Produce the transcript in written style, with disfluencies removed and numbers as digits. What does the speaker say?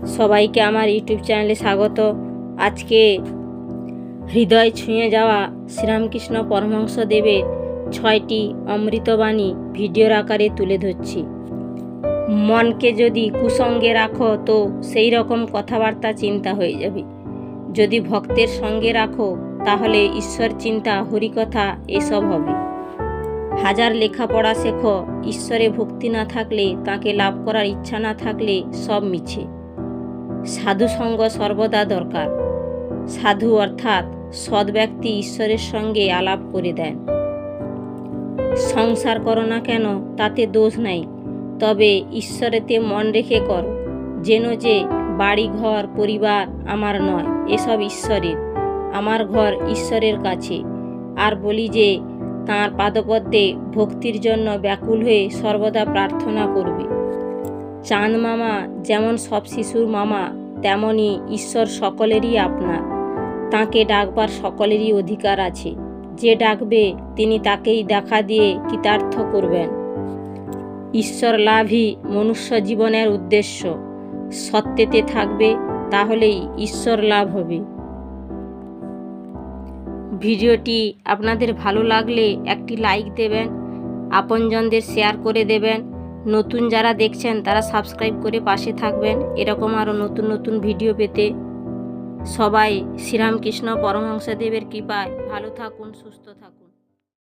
সবাইকে আমার ইউটিউব চ্যানেলে স্বাগত। আজকে হৃদয় ছুঁয়ে যাওয়া শ্রীরামকৃষ্ণ পরমহংসদেবের 6টি অমৃতবাণী ভিডিওর আকারে তুলে ধরছি। মনকে যদি কুসঙ্গে রাখো তো সেই রকম কথাবার্তা চিন্তা হয়ে যাবে। যদি ভক্তের সঙ্গে রাখো তাহলে ঈশ্বর চিন্তা, হরিকথা এসব হবে। হাজার লেখাপড়া শেখো, ঈশ্বরে ভক্তি না থাকলে, তাকে লাভ করার ইচ্ছা না থাকলে সব মিছে। সাধুসঙ্গ সর্বদা দরকার। সাধু অর্থাৎ সৎ ব্যক্তি ঈশ্বরের সঙ্গে আলাপ করে দেন। সংসার করো না কেন তাতে দোষ নাই, তবে ঈশ্বরেতে মন রেখে করো। যেন যে বাড়ি ঘর পরিবার আমার নয়, এসব ঈশ্বরের। আমার ঘর ঈশ্বরের কাছে। আর বলি যে তাঁর পাদপদ্মে ভক্তির জন্য ব্যাকুল হয়ে সর্বদা প্রার্থনা করবে। চাঁদ মামা যেমন সব শিশুর মামা, তেমনি ঈশ্বর সকলেরই আপনার। তাঁকে ডাকবার সকলেরই অধিকার আছে। যে ডাকবে তিনি তাকেই দেখা দিয়ে কৃতার্থ করবেন। ঈশ্বর লাভই মনুষ্য জীবনের উদ্দেশ্য। সত্যেতে থাকবে, তাহলেই ঈশ্বর লাভ হবে। ভিডিওটি আপনাদের ভালো লাগলে একটি লাইক দেবেন, আপনজনদের শেয়ার করে দেবেন। নতুন যারা দেখছেন তারা সাবস্ক্রাইব করে পাশে থাকবেন এরকম আরও নতুন নতুন ভিডিও পেতে। সবাই শ্রীরামকৃষ্ণ পরমহংসদেবের কৃপায় ভালো থাকুন, সুস্থ থাকুন।